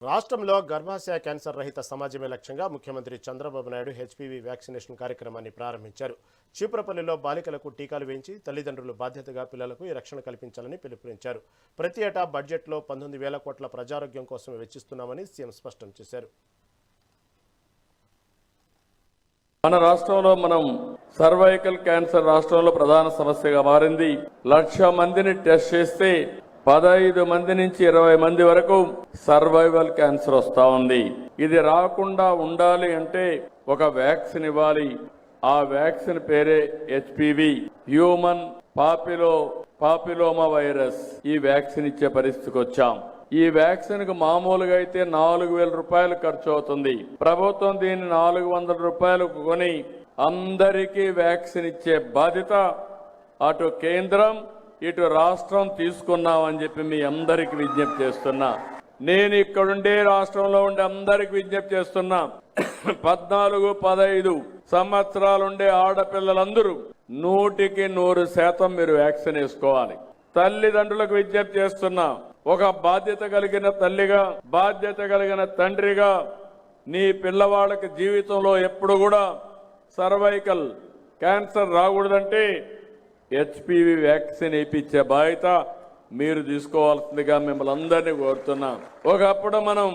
రాష్ట్రంలో గర్భాశయ క్యాన్సర్ రహిత సమాజమే లక్ష్యంగా ముఖ్యమంత్రి చంద్రబాబు నాయుడు హెచ్పీవీ వ్యాక్సినేషన్ కార్యక్రమాన్ని ప్రారంభించారు. చీపురపల్లిలో బాలికలకు టీకాలు వేయించి తల్లిదండ్రులు బాధ్యతగా పిల్లలకు ఈ రక్షణ కల్పించాలని పిలుపునిచ్చారు. ప్రతి ఏటా బడ్జెట్లో 19,000 కోట్ల ప్రజారోగ్యం కోసం వెచ్చిస్తున్నామని సీఎం స్పష్టం చేశారు. మన రాష్ట్రంలో సర్వైకల్ క్యాన్సర్ రాష్ట్రంలో ప్రధాన సమస్యగా మారింది. 1,00,000 మందిని టెస్ట్ చేస్తే 15 మంది నుంచి 20 మంది వరకు సర్వైవల్ క్యాన్సర్ వస్తా ఉంది. ఇది రాకుండా ఉండాలి అంటే ఒక వ్యాక్సిన్ ఇవ్వాలి. ఆ వ్యాక్సిన్ పేరే హెచ్పివి, హ్యూమన్ పాపిలోమా వైరస్. ఈ వ్యాక్సిన్ ఇచ్చే పరిస్థితికి వచ్చాం. ఈ వ్యాక్సిన్ కు మామూలుగా అయితే 4,000 రూపాయలు ఖర్చు అవుతుంది. ప్రభుత్వం దీన్ని 400 రూపాయలకు కొని అందరికీ వ్యాక్సిన్ ఇచ్చే బాధ్యత అటు కేంద్రం ఇటు రాష్ట్రం తీసుకున్నామని చెప్పి మీ అందరికి విజ్ఞప్తి చేస్తున్నా. నేను ఇక్కడుండే రాష్ట్రంలో ఉండే అందరికి విజ్ఞప్తి చేస్తున్నా. 14-15 సంవత్సరాలుండే ఆడపిల్లలందరూ 100% మీరు వ్యాక్సిన్ వేసుకోవాలి. తల్లిదండ్రులకు విజ్ఞప్తి చేస్తున్నా. ఒక బాధ్యత కలిగిన తల్లిగా, బాధ్యత కలిగిన తండ్రిగా నీ పిల్లవాళ్ళకి జీవితంలో ఎప్పుడు కూడా సర్వైకల్ క్యాన్సర్ రాకూడదంటే హెచ్పివి వ్యాక్సిన్ ఇప్పించే బాధ్యత మీరు తీసుకోవాల్సిందిగా మిమ్మల్ని అందరినీ కోరుతున్నాం. ఒకప్పుడు మనం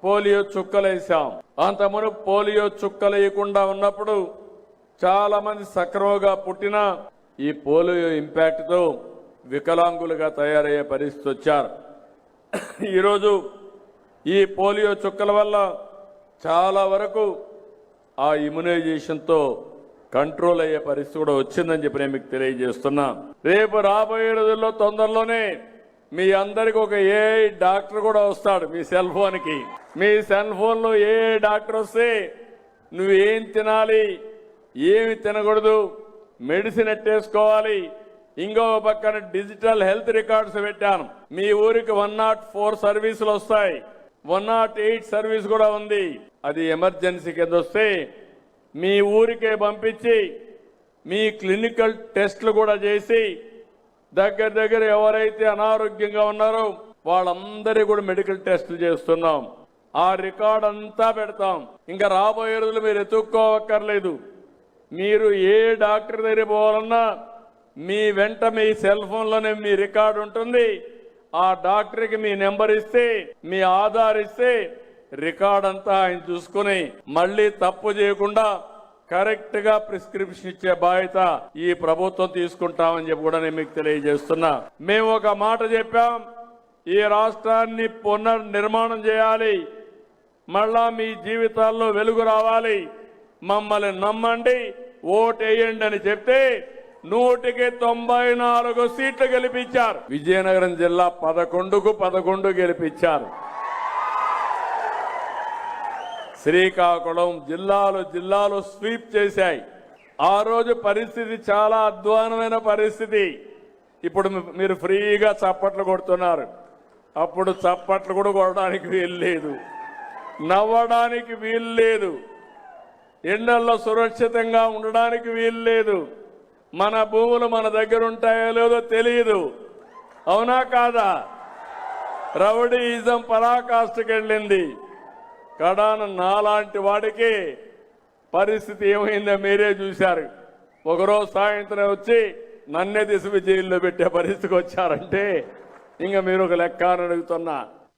పోలియో చుక్కలు వేసాం. అంతమును పోలియో చుక్కలు వేయకుండా ఉన్నప్పుడు చాలా మంది సక్రమంగా పుట్టినా ఈ పోలియో ఇంపాక్ట్ తో వికలాంగులుగా తయారయ్యే పరిస్థితి వచ్చారు. ఈరోజు ఈ పోలియో చుక్కల వల్ల చాలా వరకు ఆ ఇమ్యునైజేషన్తో కంట్రోల్ అయ్యే పరిస్థితి కూడా వచ్చిందని చెప్పి నేను మీకు తెలియజేస్తున్నా. రేపు రాబోయే రోజుల్లో తొందరలోనే మీ అందరికి ఒక ఏఐ డాక్టర్ కూడా వస్తాడు మీ సెల్ ఫోన్కి. మీ సెల్ ఫోన్లో ఏఐ డాక్టర్ వస్తే నువ్వు ఏం తినాలి, ఏమి తినకూడదు, మెడిసిన్ ఎట్టేసుకోవాలి. ఇంకో పక్కన డిజిటల్ హెల్త్ రికార్డ్స్ పెట్టాను. మీ ఊరికి 104 సర్వీసులు వస్తాయి. 108 సర్వీస్ కూడా ఉంది. అది ఎమర్జెన్సీ కింద వస్తే మీ ఊరికే పంపించి మీ క్లినికల్ టెస్టులు కూడా చేసి దగ్గర ఎవరైతే అనారోగ్యంగా ఉన్నారో వాళ్ళందరి కూడా మెడికల్ టెస్టులు చేస్తున్నాం. ఆ రికార్డ్ అంతా పెడతాం. ఇంకా రాబోయే రోజులు మీరు ఎత్తుక్కోవక్కర్లేదు. మీరు ఏ డాక్టర్ దగ్గర పోవాలన్నా మీ వెంట మీ సెల్ ఫోన్లోనే మీ రికార్డు ఉంటుంది. ఆ డాక్టర్కి మీ నెంబర్ ఇస్తే, మీ ఆధార్ ఇస్తే రికార్డ్ అంతా ఆయన చూసుకుని మళ్ళీ తప్పు చేయకుండా కరెక్ట్ గా ప్రిస్క్రిప్షన్ ఇచ్చే బాధ్యత ఈ ప్రభుత్వం తీసుకుంటామని చెప్పి కూడా నేను మీకు తెలియజేస్తున్నా. మేము ఒక మాట చెప్పాం, ఈ రాష్ట్రాన్ని పునర్నిర్మాణం చేయాలి. మళ్ళా మీ జీవితాల్లో వెలుగు రావాలి. మమ్మల్ని నమ్మండి, ఓటేయండి అని చెప్తే 194 సీట్లు గెలిపించారు. విజయనగరం జిల్లా 11కు 11 గెలిపించారు. శ్రీకాకుళం జిల్లాలు స్వీప్ చేశాయి. ఆ రోజు పరిస్థితి చాలా అధ్వానమైన పరిస్థితి. ఇప్పుడు మీరు ఫ్రీగా చప్పట్లు కొడుతున్నారు. అప్పుడు చప్పట్లు కూడా కొట్టడానికి వీలు లేదు, నవ్వడానికి వీలు లేదు, ఎండల్లో సురక్షితంగా ఉండడానికి వీలు లేదు. మన భూములు మన దగ్గర ఉంటాయో లేదో తెలియదు. అవునా కాదా? రౌడీయిజం పరాకాష్ఠకి వెళ్ళింది. కడాన నాలాంటి వాడికి పరిస్థితి ఏమైందో మీరే చూశారు. ఒకరోజు సాయంత్రం వచ్చి నన్నే తీసుకు జైల్లో పెట్టే పరిస్థితికి వచ్చారంటే ఇంకా మీరు ఒక లెక్క అని అడుగుతున్నా.